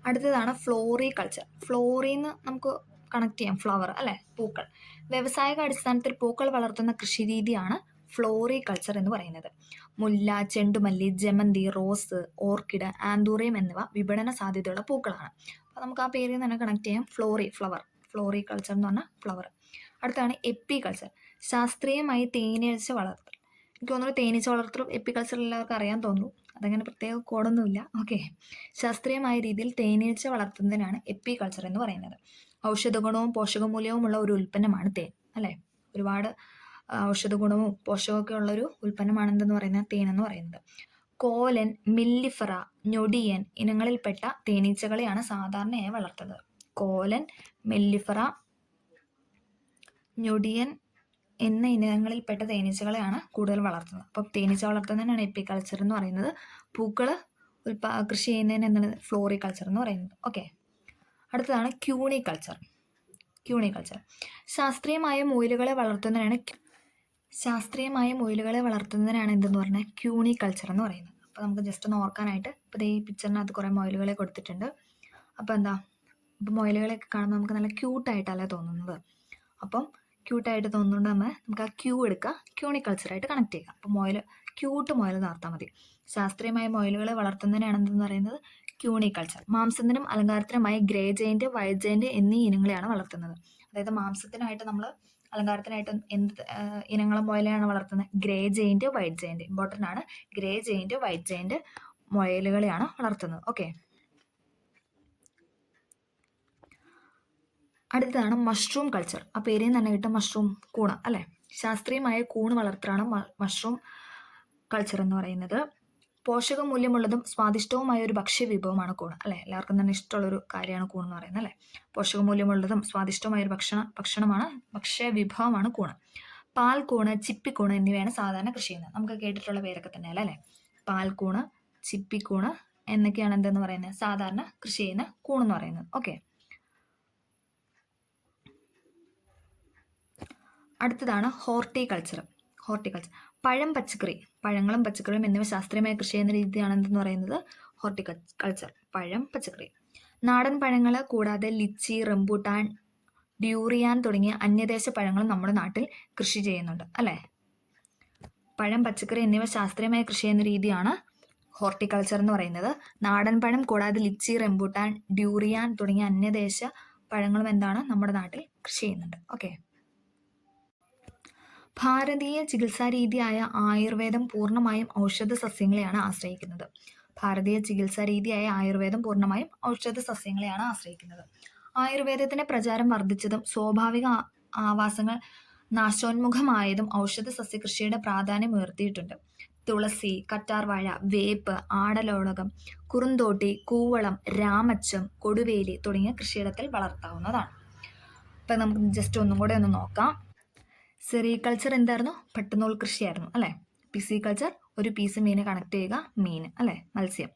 A: അടുത്തതാണ് ഫ്ലോറികൾച്ചർ. ഫ്ലോറിന്ന് നമുക്ക് കണക്ട് ചെയ്യാം, ഫ്ലവർ അല്ലെ, പൂക്കൾ. വ്യവസായിക അടിസ്ഥാനത്തിൽ പൂക്കൾ വളർത്തുന്ന കൃഷിരീതിയാണ് ഫ്ലോറികൾച്ചർ എന്ന് പറയുന്നത്. മുല്ല, ചെണ്ടുമല്ലി, ജമന്തി, റോസ്, ഓർക്കിഡ്, ആന്തൂറിയം എന്നിവ വിപണന സാധ്യതയുള്ള പൂക്കളാണ്. അപ്പോൾ നമുക്ക് ആ പേരിൽ തന്നെ കണക്ട് ചെയ്യാം, ഫ്ലവർ. ഫ്ലോറികൾച്ചർ എന്ന് പറഞ്ഞാൽ ഫ്ലവർ. അടുത്താണ് എപ്പികൾച്ചർ. ശാസ്ത്രീയമായി തേനീച്ച വളർത്തൽ. എനിക്ക് തോന്നുന്നു തേനീച്ച വളർത്തലും എപ്പികൾച്ചർ എല്ലാവർക്കും അറിയാൻ തോന്നുന്നു. അതങ്ങനെ പ്രത്യേക കോഡൊന്നുമില്ല. ഓക്കെ. ശാസ്ത്രീയമായ രീതിയിൽ തേനീച്ച വളർത്തുന്നതിനാണ് എപ്പികൾച്ചർ എന്ന് പറയുന്നത്. ഔഷധഗുണവും പോഷകമൂല്യവുമുള്ള ഒരു ഉൽപ്പന്നമാണ് തേൻ അല്ലേ. ഒരുപാട് ഔഷധ ഗുണവും പോഷകമൊക്കെ ഉള്ളൊരു ഉൽപ്പന്നമാണ് എന്തെന്ന് പറയുന്നത്, തേൻ എന്ന് പറയുന്നത്. കോലൻ, മില്ലിഫറ, ഞൊടിയൻ ഇനങ്ങളിൽപ്പെട്ട തേനീച്ചകളെയാണ് സാധാരണയായി വളർത്തുന്നത്. കോലൻ, മെല്ലിഫറ, ഞൊടിയൻ എന്ന ഇനങ്ങളിൽപ്പെട്ട തേനീച്ചകളെയാണ് കൂടുതൽ വളർത്തുന്നത്. അപ്പം തേനീച്ച വളർത്തുന്നതിനാണ് എപ്പികൾച്ചർ എന്ന് പറയുന്നത്. പൂക്കൾ കൃഷി ചെയ്യുന്നതിന് എന്താണ് ഫ്ലോറികൾച്ചർ എന്ന് പറയുന്നത്. ഓക്കെ. അടുത്തതാണ് ക്യൂണിക്കൾച്ചർ. ശാസ്ത്രീയമായ മുയലുകളെ വളർത്തുന്നതിനാണ് എന്തെന്ന് പറഞ്ഞാൽ ക്യൂണിക്കൾച്ചർ എന്ന് പറയുന്നത്. അപ്പോൾ നമുക്ക് ജസ്റ്റ് ഒന്ന് ഓർക്കാനായിട്ട്, ഇപ്പോൾ ഈ പിക്ചറിനകത്ത് കുറേ മുയലുകളെ കൊടുത്തിട്ടുണ്ട്. അപ്പോൾ എന്താ, ഇപ്പോൾ മുയലുകളെയൊക്കെ കാണുമ്പോൾ നമുക്ക് നല്ല ക്യൂട്ടായിട്ടല്ലേ തോന്നുന്നത്. അപ്പം ക്യൂട്ടായിട്ട് തോന്നുന്നുകൊണ്ട് നമുക്ക് ആ ക്യൂ എടുക്കുക, ക്യൂണിക്കൾച്ചറായിട്ട് കണക്ട് ചെയ്യുക. അപ്പോൾ ക്യൂട്ട് മുയൽ നടത്താൽ മതി. ശാസ്ത്രീയമായ മുയലുകളെ വളർത്തുന്നതിനാണ് എന്തെന്ന് പറയുന്നത് ക്യൂണിക്കൾച്ചർ. മാംസത്തിനും അലങ്കാരത്തിനുമായി ഗ്രേ ജെയിന്റ്, വൈറ്റ് ജെയിന്റ് എന്നീ ഇനങ്ങളെയാണ് വളർത്തുന്നത്. അതായത് മാംസത്തിനായിട്ട് നമ്മൾ അലങ്കാരത്തിനായിട്ട് എന്ത് ഇനങ്ങളും മുയലാണ് വളർത്തുന്നത്? Grey giant, white giant. Important ആണ്. ഗ്രേ ജെയിന്റ്, വൈറ്റ് ജെയിന്റ് മുയലുകളെയാണ് വളർത്തുന്നത്. ഓക്കെ. അടുത്തതാണ് മഷ്റൂം കൾച്ചർ. ആ പേരിൽ തന്നെ കിട്ടും, മഷ്റൂം, കൂണ് അല്ലേ. ശാസ്ത്രീയമായ കൂണ് വളർത്തലാണ് മഷ്റൂം കൾച്ചർ എന്ന് പറയുന്നത്. പോഷകമൂല്യമുള്ളതും സ്വാദിഷ്ടവുമായ ഒരു ഭക്ഷ്യവിഭവമാണ് കൂണ് അല്ലേ. എല്ലാവർക്കും തന്നെ ഇഷ്ടമുള്ളൊരു കാര്യമാണ് കൂൺ എന്ന് പറയുന്നത് അല്ലേ. പോഷകമൂല്യമുള്ളതും സ്വാദിഷ്ടവുമായ ഒരു ഭക്ഷണമാണ്, ഭക്ഷ്യവിഭവമാണ് കൂണ്. പാൽക്കൂണ്, ചിപ്പിക്കൂണ് എന്നിവയാണ് സാധാരണ കൃഷി ചെയ്യുന്നത്. നമുക്ക് കേട്ടിട്ടുള്ള പേരൊക്കെ തന്നെയല്ല അല്ലേ. പാൽക്കൂണ്, ചിപ്പിക്കൂണ് എന്നൊക്കെയാണ് എന്തെന്ന് പറയുന്നത് സാധാരണ കൃഷി ചെയ്യുന്ന കൂണെന്ന് പറയുന്നത്. ഓക്കെ. അടുത്തതാണ് ഹോർട്ടിക്കൾച്ചർ. പഴങ്ങളും പച്ചക്കറിയും എന്നിവ ശാസ്ത്രീയമായി കൃഷി ചെയ്യുന്ന രീതിയാണ് എന്തെന്ന് പറയുന്നത് ഹോർട്ടിക്കൾച്ചർ. പഴം, പച്ചക്കറി. നാടൻ പഴങ്ങൾ കൂടാതെ ലിച്ചി, റംബൂട്ടാൻ, ഡ്യൂറിയാൻ തുടങ്ങിയ അന്യദേശ പഴങ്ങളും നമ്മുടെ നാട്ടിൽ കൃഷി ചെയ്യുന്നുണ്ട് അല്ലേ. പഴം, പച്ചക്കറി എന്നിവ ശാസ്ത്രീയമായി കൃഷി ചെയ്യുന്ന രീതിയാണ് ഹോർട്ടിക്കൾച്ചർ എന്ന് പറയുന്നത്. നാടൻ പഴം കൂടാതെ ലിച്ചി, റംബൂട്ടാൻ, ഡ്യൂറിയാൻ തുടങ്ങിയ അന്യദേശ പഴങ്ങളും എന്താണ് നമ്മുടെ നാട്ടിൽ കൃഷി ചെയ്യുന്നുണ്ട്. ഓക്കെ. ഭാരതീയ ചികിത്സാരീതിയായ ആയുർവേദം പൂർണ്ണമായും ഔഷധ സസ്യങ്ങളെയാണ് ആശ്രയിക്കുന്നത്. ആയുർവേദത്തിന്റെ പ്രചാരം വർദ്ധിച്ചതും സ്വാഭാവിക ആവാസങ്ങൾ നാശോന്മുഖമായതും ഔഷധ സസ്യകൃഷിയുടെ പ്രാധാന്യം ഉയർത്തിയിട്ടുണ്ട്. തുളസി, കറ്റാർവാഴ, വേപ്പ്, ആടലോടകം, കുറുന്തോട്ടി, കൂവളം, രാമച്ചം, കൊടുവേലി തുടങ്ങിയ കൃഷിയിടത്തിൽ വളർത്താവുന്നതാണ്. അപ്പം നമുക്ക് ജസ്റ്റ് ഒന്നും കൂടെ ഒന്ന് നോക്കാം. സെറികൾച്ചർ എന്തായിരുന്നു? പട്ടുനൂൽ കൃഷിയായിരുന്നു അല്ലേ. പിസിക്കൾച്ചർ ഒരു പീസ് മീനെ കണക്ട് ചെയ്യുക, മീൻ അല്ലേ, മത്സ്യം.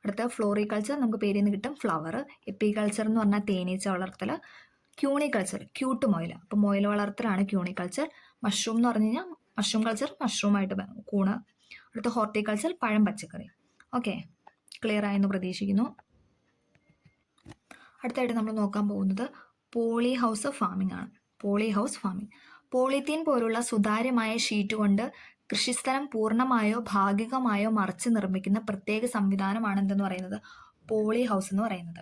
A: അടുത്ത ഫ്ലോറികൾച്ചർ നമുക്ക് പേരിൽ നിന്ന് കിട്ടും, ഫ്ലവർ. എപ്പികൾച്ചർ എന്ന് പറഞ്ഞാൽ തേനീച്ച വളർത്തൽ. ക്യൂണിക്കൾച്ചർ ക്യൂട്ട് മുയൽ, അപ്പോൾ മുയൽ വളർത്തലാണ് ക്യൂണിക്കൾച്ചർ. മഷ്റൂം എന്ന് പറഞ്ഞു കഴിഞ്ഞാൽ മഷ്റൂം കൾച്ചർ, മഷ്റൂമായിട്ട് കൂണ്. അടുത്ത ഹോർട്ടിക്കൾച്ചർ പഴം, പച്ചക്കറി. ഓക്കെ, ക്ലിയർ ആയെന്ന് പ്രതീക്ഷിക്കുന്നു. അടുത്തായിട്ട് നമ്മൾ നോക്കാൻ പോകുന്നത് പോളി ഹൗസ് ഫാമിംഗ് ആണ്. പോളിത്തീൻ പോലുള്ള സുതാര്യമായ ഷീറ്റ് കൊണ്ട് കൃഷിസ്ഥലം പൂർണ്ണമായോ ഭാഗികമായോ മറച്ച് നിർമ്മിക്കുന്ന പ്രത്യേക സംവിധാനമാണ് എന്തെന്ന് പറയുന്നത് പോളി ഹൗസ് എന്ന് പറയുന്നത്.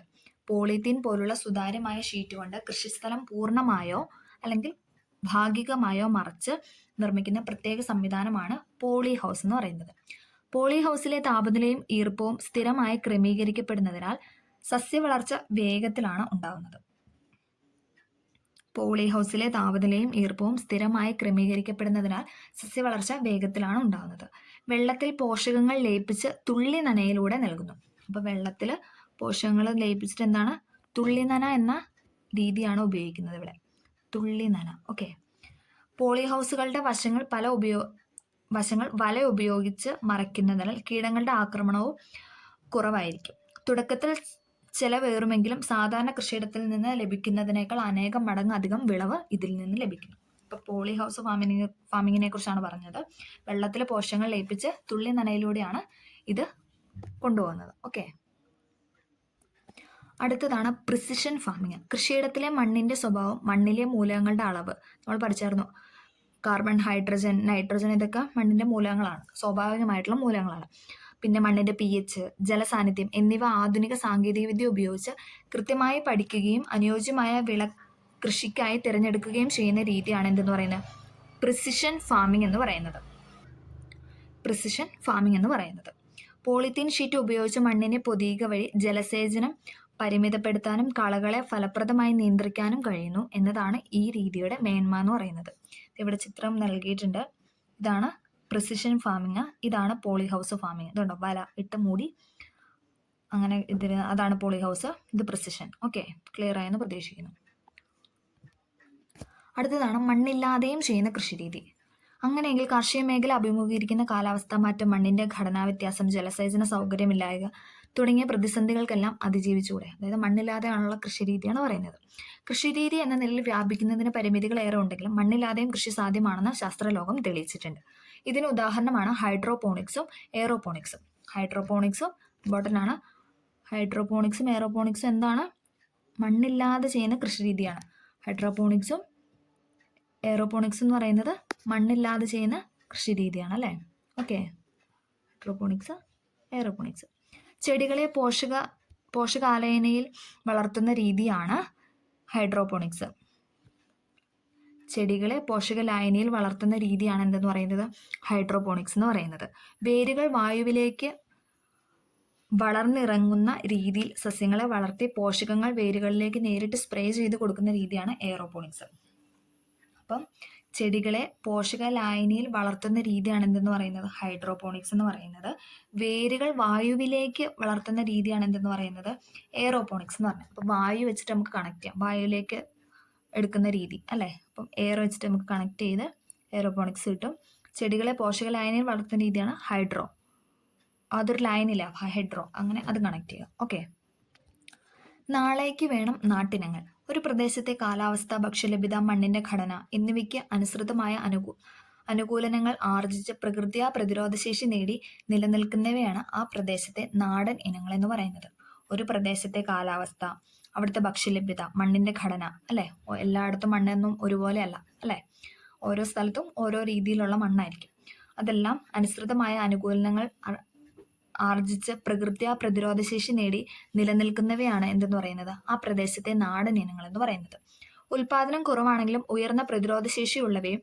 A: പോളിത്തീൻ പോലുള്ള സുതാര്യമായ ഷീറ്റ് കൊണ്ട് കൃഷിസ്ഥലം പൂർണ്ണമായോ അല്ലെങ്കിൽ ഭാഗികമായോ മറച്ച് നിർമ്മിക്കുന്ന പ്രത്യേക സംവിധാനമാണ് പോളി ഹൗസ് എന്ന് പറയുന്നത്. പോളി ഹൗസിലെ താപനിലയും ഈർപ്പവും സ്ഥിരമായി ക്രമീകരിക്കപ്പെടുന്നതിനാൽ സസ്യവളർച്ച വേഗത്തിലാണ് ഉണ്ടാകുന്നത്. പോളി ഹൗസിലെ താപനിലയും ഈർപ്പവും സ്ഥിരമായി ക്രമീകരിക്കപ്പെടുന്നതിനാൽ സസ്യവളർച്ച വേഗത്തിലാണ് ഉണ്ടാകുന്നത്. വെള്ളത്തിൽ പോഷകങ്ങൾ ലയിപ്പിച്ച് തുള്ളി നനയിലൂടെ നൽകുന്നു. അപ്പോൾ വെള്ളത്തിൽ പോഷകങ്ങൾ ലയിപ്പിച്ചിട്ട് എന്താണ്, തുള്ളി നന എന്ന രീതിയാണ് ഉപയോഗിക്കുന്നത് ഇവിടെ. തുള്ളി നന. ഓക്കെ. പോളി ഹൗസുകളുടെ വശങ്ങൾ വല ഉപയോഗിച്ച് മറയ്ക്കുന്നതിനാൽ കീടങ്ങളുടെ ആക്രമണവും കുറവായിരിക്കും. തുടക്കത്തിൽ ചെലവേറുമെങ്കിലും സാധാരണ കൃഷിയിടത്തിൽ നിന്ന് ലഭിക്കുന്നതിനേക്കാൾ അനേകം മടങ്ങ് അധികം വിളവ് ഇതിൽ നിന്ന് ലഭിക്കുന്നു. ഇപ്പോൾ പോളി ഹൗസ് ഫാമിങ്ങിനെ കുറിച്ചാണ് പറഞ്ഞത്. വെള്ളത്തിൽ പോഷകങ്ങൾ ലയിപ്പിച്ച് തുള്ളി നനയിലൂടെയാണ് ഇത് കൊണ്ടുപോകുന്നത്. ഓക്കെ. അടുത്തതാണ് പ്രിസിഷൻ ഫാമിങ്. കൃഷിയിടത്തിലെ മണ്ണിന്റെ സ്വഭാവം, മണ്ണിലെ മൂലകങ്ങളുടെ അളവ് നമ്മൾ പഠിച്ചായിരുന്നു. കാർബൺ, ഹൈഡ്രജൻ, നൈട്രജൻ ഇതൊക്കെ മണ്ണിന്റെ മൂലകങ്ങളാണ്, സ്വാഭാവികമായിട്ടുള്ള മൂലകങ്ങളാണ്. പിന്നെ മണ്ണിന്റെ pH, ജലസാന്നിധ്യം എന്നിവ ആധുനിക സാങ്കേതികവിദ്യ ഉപയോഗിച്ച് കൃത്യമായി പഠിക്കുകയും അനുയോജ്യമായ വിള കൃഷിക്കായി തിരഞ്ഞെടുക്കുകയും ചെയ്യുന്ന രീതിയാണ് എന്തെന്ന് പറയുന്നത്, പ്രിസിഷൻ ഫാമിംഗ് എന്ന് പറയുന്നത്. പ്രിസിഷൻ ഫാമിംഗ് എന്ന് പറയുന്നത് പോളിത്തീൻ ഷീറ്റ് ഉപയോഗിച്ച് മണ്ണിനെ പൊതിയുക വഴി ജലസേചനം പരിമിതപ്പെടുത്താനും കളകളെ ഫലപ്രദമായി നിയന്ത്രിക്കാനും കഴിയുന്നു എന്നതാണ് ഈ രീതിയുടെ മേന്മ എന്ന് പറയുന്നത്. ഇവിടെ ചിത്രം നൽകിയിട്ടുണ്ട്. ഇതാണ് പ്രിസിഷൻ ഫാമിങ്, ഇതാണ് പോളി ഹൗസ് ഫാമിങ്. ഇതുണ്ടോ, വല ഇട്ട് മൂടി അങ്ങനെ ഇതിന്, അതാണ് പോളി ഹൗസ്, ഇത് പ്രിസിഷൻ. ഓക്കെ, ക്ലിയർ ആയെന്ന് പ്രതീക്ഷിക്കുന്നു. അടുത്തതാണ് മണ്ണില്ലാതെയും ചെയ്യുന്ന കൃഷിരീതി. അങ്ങനെയെങ്കിൽ കാർഷിക മേഖല അഭിമുഖീകരിക്കുന്ന കാലാവസ്ഥാ മാറ്റം, മണ്ണിന്റെ ഘടനാ വ്യത്യാസം, ജലസേചന സൗകര്യമില്ലായ്മ തുടങ്ങിയ പ്രതിസന്ധികൾക്കെല്ലാം അതിജീവിച്ചുകൂടെ. അതായത് മണ്ണില്ലാതെയാണുള്ള കൃഷിരീതിയാണ് പറയുന്നത്. കൃഷിരീതി എന്ന നിലയിൽ വ്യാപിക്കുന്നതിന് പരിമിതികൾ ഏറെ ഉണ്ടെങ്കിലും മണ്ണില്ലാതെയും കൃഷി സാധ്യമാണെന്ന് ശാസ്ത്രലോകം തെളിയിച്ചിട്ടുണ്ട്. ഇതിന് ഉദാഹരണമാണ് ഹൈഡ്രോപോണിക്സും എയറോപോണിക്സും. ഹൈഡ്രോപോണിക്സും ഇമ്പോർട്ടൻ്റ് ആണ്. ഹൈഡ്രോപോണിക്സും എയറോപോണിക്സും എന്താണ്, മണ്ണില്ലാതെ ചെയ്യുന്ന കൃഷിരീതിയാണ്. ഹൈഡ്രോപോണിക്സും എയറോപോണിക്സ് എന്ന് പറയുന്നത് മണ്ണില്ലാതെ ചെയ്യുന്ന കൃഷിരീതിയാണ് അല്ലേ. Okay, hydroponics, aeroponics. ചെടികളെ പോഷകാലയനയിൽ വളർത്തുന്ന രീതിയാണ് ഹൈഡ്രോപോണിക്സ്. ചെടികളെ പോഷകലായനിയിൽ വളർത്തുന്ന രീതിയാണ് എന്തെന്ന് പറയുന്നത്, ഹൈഡ്രോപോണിക്സ് എന്ന് പറയുന്നത്. വേരുകൾ വായുവിലേക്ക് വളർന്നിറങ്ങുന്ന രീതിയിൽ സസ്യങ്ങളെ വളർത്തി പോഷകങ്ങൾ വേരുകളിലേക്ക് നേരിട്ട് സ്പ്രേ ചെയ്ത് കൊടുക്കുന്ന രീതിയാണ് എയറോപോണിക്സ്. അപ്പം ചെടികളെ പോഷകലായനിയിൽ വളർത്തുന്ന രീതിയാണ് എന്തെന്ന് പറയുന്നത്, ഹൈഡ്രോപോണിക്സ് എന്ന് പറയുന്നത്. വേരുകൾ വായുവിലേക്ക് വളർത്തുന്ന രീതിയാണ് എന്തെന്ന് പറയുന്നത്, എയറോപോണിക്സ് എന്ന് പറയുന്നത്. അപ്പം വായു വെച്ചിട്ട് നമുക്ക് കണക്ട് ചെയ്യാം, വായുവിലേക്ക് എടുക്കുന്ന രീതി അല്ലേ. അപ്പം എയർ വെച്ചിട്ട് നമുക്ക് കണക്ട് ചെയ്ത് എയറോപോണിക്സ് കിട്ടും. ചെടികളെ പോഷകലായനിയിൽ വളർത്തുന്ന രീതിയാണ് ഹൈഡ്രോ, അതൊരു ലൈനില്ല, ഹൈഡ്രോ, അങ്ങനെ അത് കണക്ട് ചെയ്യുക. ഓക്കെ. നാളേക്ക് വേണം നാട്ടിനങ്ങൾ. ഒരു പ്രദേശത്തെ കാലാവസ്ഥ, ഭക്ഷ്യലഭ്യത, മണ്ണിന്റെ ഘടന എന്നിവയ്ക്ക് അനുസൃതമായ അനുകൂലനങ്ങൾ ആർജിച്ച് പ്രകൃത്യാ പ്രതിരോധശേഷി നേടി നിലനിൽക്കുന്നവയാണ് ആ പ്രദേശത്തെ നാടൻ ഇനങ്ങൾ എന്ന് പറയുന്നത്. ഒരു പ്രദേശത്തെ കാലാവസ്ഥ, അവിടുത്തെ ഭക്ഷ്യലഭ്യത, മണ്ണിന്റെ ഘടന അല്ലേ. എല്ലായിടത്തും മണ്ണൊന്നും ഒരുപോലെ അല്ല അല്ലേ, ഓരോ സ്ഥലത്തും ഓരോ രീതിയിലുള്ള മണ്ണായിരിക്കും. അതെല്ലാം അനുസൃതമായ അനുകൂലനങ്ങൾ ആർജിച്ച് പ്രകൃത്യാ പ്രതിരോധശേഷി നേടി നിലനിൽക്കുന്നവയാണ് എന്തെന്ന് പറയുന്നത്, ആ പ്രദേശത്തെ നാടൻ ഇനങ്ങൾ എന്ന് പറയുന്നത്. ഉൽപാദനം കുറവാണെങ്കിലും ഉയർന്ന പ്രതിരോധശേഷിയുള്ളവയും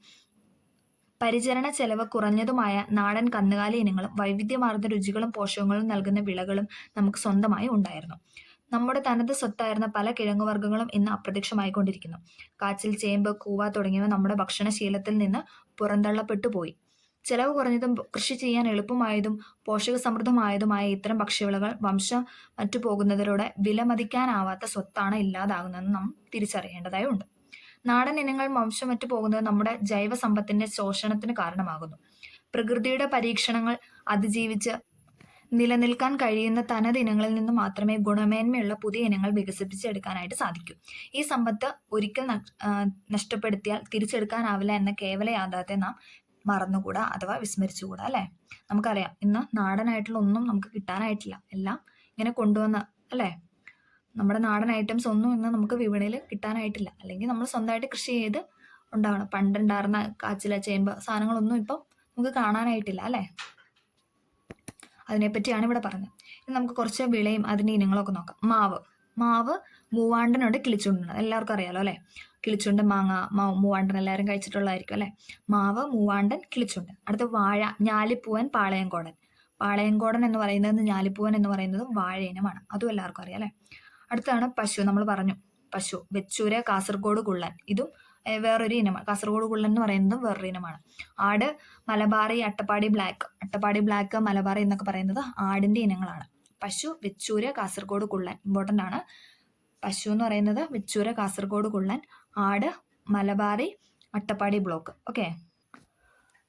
A: പരിചരണ ചെലവ് കുറഞ്ഞതുമായ നാടൻ കന്നുകാലി ഇനങ്ങളും വൈവിധ്യമാർന്ന രുചികളും പോഷകങ്ങളും നൽകുന്ന വിളകളും നമുക്ക് സ്വന്തമായി ഉണ്ടായിരുന്നു. നമ്മുടെ തനത് സ്വത്തായിരുന്ന പല കിഴങ്ങുവർഗ്ഗങ്ങളും ഇന്ന് അപ്രത്യക്ഷമായിക്കൊണ്ടിരിക്കുന്നു. കാച്ചിൽ, ചേമ്പ്, കൂവ തുടങ്ങിയവ നമ്മുടെ ഭക്ഷണശീലത്തിൽ നിന്ന് പുറന്തള്ളപ്പെട്ടു പോയി. ചെലവ് കുറഞ്ഞതും കൃഷി ചെയ്യാൻ എളുപ്പമായതും പോഷകസമൃദ്ധമായതുമായ ഇത്തരം ഭക്ഷ്യവിളകൾ വംശം മറ്റുപോകുന്നതിലൂടെ വിലമതിക്കാനാവാത്ത സ്വത്താണ് ഇല്ലാതാകുന്നതെന്ന് നാം തിരിച്ചറിയേണ്ടതായുണ്ട്. നാടൻ ഇനങ്ങൾ വംശം മറ്റുപോകുന്നത് നമ്മുടെ ജൈവ സമ്പത്തിന്റെ ശോഷണത്തിന് കാരണമാകുന്നു. പ്രകൃതിയുടെ പരീക്ഷണങ്ങൾ അതിജീവിച്ച് നിലനിൽക്കാൻ കഴിയുന്ന തനത് ഇനങ്ങളിൽ നിന്ന് മാത്രമേ ഗുണമേന്മയുള്ള പുതിയ ഇനങ്ങൾ വികസിപ്പിച്ചെടുക്കാനായിട്ട് സാധിക്കൂ. ഈ സമ്പത്ത് ഒരിക്കൽ നഷ്ടപ്പെടുത്തിയാൽ തിരിച്ചെടുക്കാനാവില്ല എന്ന കേവല യാഥാർത്ഥ്യം നാം മറന്നുകൂടാ, അഥവാ വിസ്മരിച്ചുകൂടാ അല്ലേ. നമുക്കറിയാം ഇന്ന് നാടനായിട്ടുള്ള ഒന്നും നമുക്ക് കിട്ടാനായിട്ടില്ല, എല്ലാം ഇങ്ങനെ കൊണ്ടുവന്ന് അല്ലേ. നമ്മുടെ നാടൻ ഐറ്റംസ് ഒന്നും ഇന്ന് നമുക്ക് വിപണിയിൽ കിട്ടാനായിട്ടില്ല, അല്ലെങ്കിൽ നമ്മൾ സ്വന്തമായിട്ട് കൃഷി ചെയ്ത് ഉണ്ടാവണം. പണ്ടുണ്ടായിരുന്ന കാച്ചില, ചേമ്പ് സാധനങ്ങളൊന്നും ഇപ്പം നമുക്ക് കാണാനായിട്ടില്ല അല്ലേ. അതിനെപ്പറ്റിയാണ് ഇവിടെ പറഞ്ഞത്. ഇനി നമുക്ക് കുറച്ച് വിളയും അതിൻ്റെ ഇനങ്ങളൊക്കെ നോക്കാം. മാവ് മൂവാണ്ടനുണ്ട്, കിളിച്ചുണ്ടുണ്ട്, എല്ലാവർക്കും അറിയാലോ അല്ലേ. കിളിച്ചുണ്ട്, മാങ്ങ, മൂവാണ്ടൻ എല്ലാവരും കഴിച്ചിട്ടുള്ളതായിരിക്കും അല്ലേ. മാവ്, മൂവാണ്ടൻ, കിളിച്ചുണ്ട്. അടുത്ത വാഴ, ഞാലിപ്പൂവൻ, പാളയംകോടൻ. പാളയംകോടൻ എന്ന് പറയുന്നത് ഞാലിപ്പൂവൻ എന്ന് പറയുന്നതും വാഴ ഇനമാണ്. അതും എല്ലാവർക്കും അറിയാം അല്ലേ. അടുത്താണ് പശു. നമ്മൾ പറഞ്ഞു പശു വെച്ചൂര്, കാസർഗോഡ് കുള്ളൻ, ഇതും വേറൊരു ഇനമാണ്. കാസർഗോഡ് കുള്ളൻ എന്ന് പറയുന്നതും വേറൊരു ഇനമാണ്. ആട് മലബാറി, അട്ടപ്പാടി ബ്ലാക്ക്. അട്ടപ്പാടി ബ്ലാക്ക്, മലബാറി എന്നൊക്കെ പറയുന്നത് ആടിന്റെ ഇനങ്ങളാണ്. പശു, വെച്ചൂര്, കാസർഗോഡ് കുള്ളൻ ഇമ്പോർട്ടൻ്റ് ആണ്. പശു എന്ന് പറയുന്നത് വെച്ചൂര്, കാസർഗോഡ് കുള്ളൻ, ആട് മലബാറി, അട്ടപ്പാടി ബ്ലോക്ക്. ഓക്കെ,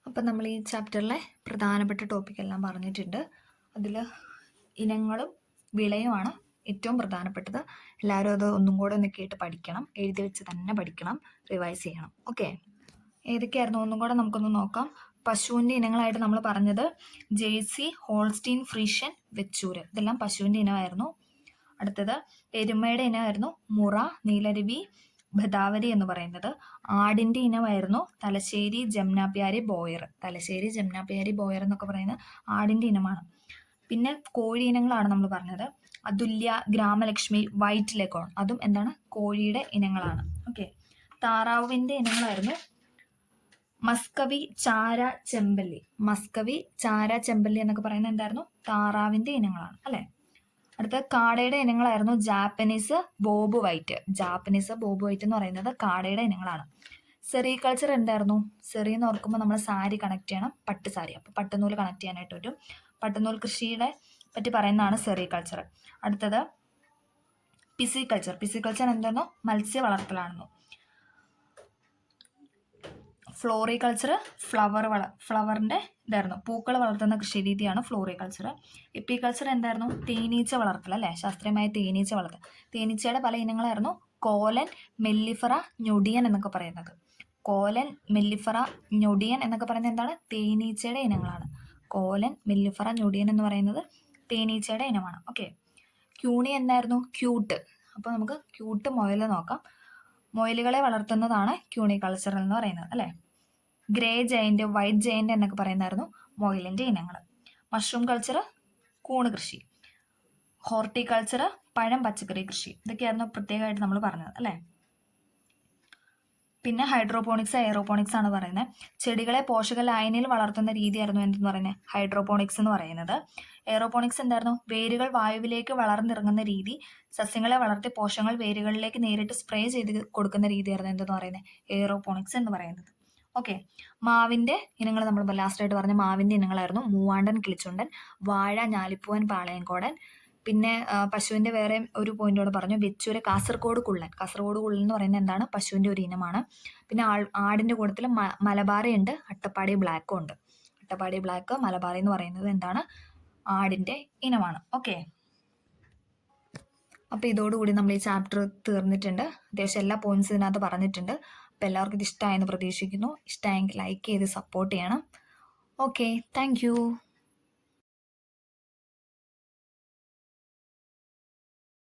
A: അപ്പം നമ്മൾ ഈ ചാപ്റ്ററിലെ പ്രധാനപ്പെട്ട ടോപ്പിക്കെല്ലാം പറഞ്ഞിട്ടുണ്ട്. അതിൽ ഇനങ്ങളും വിളയുമാണ് ഏറ്റവും പ്രധാനപ്പെട്ടത്. എല്ലാവരും അത് ഒന്നും കൂടെ ഒന്ന് കേട്ട് പഠിക്കണം, എഴുതി വെച്ച് തന്നെ പഠിക്കണം, റിവൈസ് ചെയ്യണം. ഓക്കെ, ഏതൊക്കെയായിരുന്നു ഒന്നും കൂടെ നമുക്കൊന്ന് നോക്കാം. പശുവിൻ്റെ ഇനങ്ങളായിട്ട് നമ്മൾ പറഞ്ഞത് ജേഴ്സി, ഹോൾസ്റ്റീൻ, ഫ്രീഷ്യൻ, വെച്ചൂര്, ഇതെല്ലാം പശുവിൻ്റെ ഇനമായിരുന്നു. അടുത്തത് എരുമയുടെ ഇനമായിരുന്നു മുറ, നീലരുവി, ഭദാവരി എന്ന് പറയുന്നത്. ആടിൻ്റെ ഇനമായിരുന്നു തലശ്ശേരി, ജംനാപ്യാരി, ബോയർ. തലശ്ശേരി, ജംനാപ്യാരി, ബോയർ എന്നൊക്കെ പറയുന്നത് ആടിൻ്റെ ഇനമാണ്. പിന്നെ കോഴി ഇനങ്ങളാണ് നമ്മൾ പറഞ്ഞത്. അതുല്യ, ഗ്രാമലക്ഷ്മി, വൈറ്റ് ലെഗോൺ, അതും എന്താണ് കോഴിയുടെ ഇനങ്ങളാണ്. ഓക്കെ, താറാവിൻ്റെ ഇനങ്ങളായിരുന്നു മസ്കവി, ചാര, ചെമ്പല്ലി. മസ്കവി, ചാര, ചെമ്പല്ലി എന്നൊക്കെ പറയുന്നത് എന്തായിരുന്നു താറാവിൻ്റെ ഇനങ്ങളാണ് അല്ലേ. അടുത്ത കാടയുടെ ഇനങ്ങളായിരുന്നു Japanese, bobwhite. Japanese, bobwhite എന്ന് പറയുന്നത് കാടയുടെ ഇനങ്ങളാണ്. സെറികൾച്ചർ എന്തായിരുന്നു? സെറി എന്ന് ഓർക്കുമ്പോൾ നമ്മൾ സാരി കണക്ട് ചെയ്യണം, പട്ട് സാരി. അപ്പോൾ പട്ടുനൂല് കണക്ട് ചെയ്യാനായിട്ട് വരും. പട്ടുനൂൽ കൃഷിയുടെ പറ്റി പറയുന്നതാണ് സെറികൾച്ചർ. അടുത്തത് പിസികൾച്ചർ. പിസികൾച്ചർ എന്തായിരുന്നു? മത്സ്യ വളർത്തലാണെന്നു. ഫ്ലോറികൾച്ചർ ഫ്ലവറിൻ്റെ ഇതായിരുന്നു, പൂക്കൾ വളർത്തുന്ന കൃഷി രീതിയാണ് ഫ്ലോറികൾച്ചർ. എപ്പികൾച്ചർ എന്തായിരുന്നു? തേനീച്ച വളർത്തൽ അല്ലേ, ശാസ്ത്രീയമായ തേനീച്ച വളർത്തൽ. തേനീച്ചയുടെ പല ഇനങ്ങളായിരുന്നു കോലൻ, മെല്ലിഫറ, ഞൊടിയൻ എന്നൊക്കെ പറയുന്നത്. കോലൻ, മെല്ലിഫറ, ഞൊടിയൻ എന്നൊക്കെ പറയുന്നത് എന്താണ്? തേനീച്ചയുടെ ഇനങ്ങളാണ്. കോലൻ, മെല്ലിഫറ, ഞൊടിയൻ എന്ന് പറയുന്നത് തേനീച്ചയുടെ ഇനമാണ്. ഓക്കെ, ക്യൂണി എന്തായിരുന്നു? ക്യൂട്ട്. അപ്പോൾ നമുക്ക് ക്യൂട്ട് മുയൽ നോക്കാം. മുയലുകളെ വളർത്തുന്നതാണ് ക്യൂണികൾച്ചർ എന്ന് പറയുന്നത് അല്ലേ. ഗ്രേ ജയന്റ്, വൈറ്റ് ജയന്റ് എന്നൊക്കെ പറയുന്നതായിരുന്നു മുയലിൻ്റെ ഇനങ്ങൾ. മഷ്റൂം കൾച്ചർ, കൂണ് കൃഷി. ഹോർട്ടിക്കൾച്ചർ, പഴം പച്ചക്കറി കൃഷി. ഇതൊക്കെയായിരുന്നു പ്രത്യേകമായിട്ട് നമ്മൾ പറഞ്ഞത് അല്ലേ. പിന്നെ ഹൈഡ്രോപോണിക്സ്, എയറോപോണിക്സ് ആണ് പറയുന്നത്. ചെടികളെ പോഷക ലായനിയിൽ വളർത്തുന്ന രീതിയായിരുന്നു എന്തെന്ന് പറയുന്നത്? ഹൈഡ്രോപോണിക്സ് എന്ന് പറയുന്നത്. എയറോപോണിക്സ് എന്തായിരുന്നു? വേരുകൾ വായുവിലേക്ക് വളർന്നിറങ്ങുന്ന രീതി. സസ്യങ്ങളെ വളർത്തി പോഷകങ്ങൾ വേരുകളിലേക്ക് നേരിട്ട് സ്പ്രേ ചെയ്ത് കൊടുക്കുന്ന രീതിയായിരുന്നു എന്തെന്ന് പറയുന്നത്? എയറോപോണിക്സ് എന്ന് പറയുന്നത്. ഓക്കെ, മാവിൻ്റെ ഇനങ്ങൾ നമ്മൾ ലാസ്റ്റായിട്ട് പറഞ്ഞ മാവിൻ്റെ ഇനങ്ങളായിരുന്നു മൂവാണ്ടൻ, കിളിച്ചുണ്ടൻ, വാഴ, ഞാലിപ്പൂവൻ, പാളയംകോടൻ. പിന്നെ പശുവിൻ്റെ വേറെ ഒരു പോയിന്റോട് പറഞ്ഞു, വെച്ചൂര്, കാസർഗോഡ് കുള്ളൻ. കാസർഗോഡ് കുള്ളൻ എന്ന് പറയുന്നത് എന്താണ്? പശുവിൻ്റെ ഒരു ഇനമാണ്. പിന്നെ ആടിൻ്റെ കൂട്ടത്തിൽ മലബാറി ഉണ്ട്, അട്ടപ്പാടി ബ്ലാക്കും ഉണ്ട്. അട്ടപ്പാടി ബ്ലാക്ക്, മലബാറി എന്ന് പറയുന്നത് എന്താണ്? ആടിൻ്റെ ഇനമാണ്. ഓക്കെ, അപ്പോൾ ഇതോടുകൂടി നമ്മൾ ഈ ചാപ്റ്റർ തീർന്നിട്ടുണ്ട്. അത്യാവശ്യം എല്ലാ പോയിന്റ്സ് ഇതിനകത്ത് പറഞ്ഞിട്ടുണ്ട്. അപ്പോൾ എല്ലാവർക്കും ഇത് ഇഷ്ടമായെന്ന് പ്രതീക്ഷിക്കുന്നു. ഇഷ്ടമായെങ്കിൽ ലൈക്ക് ചെയ്ത് സപ്പോർട്ട് ചെയ്യണം. Okay, thank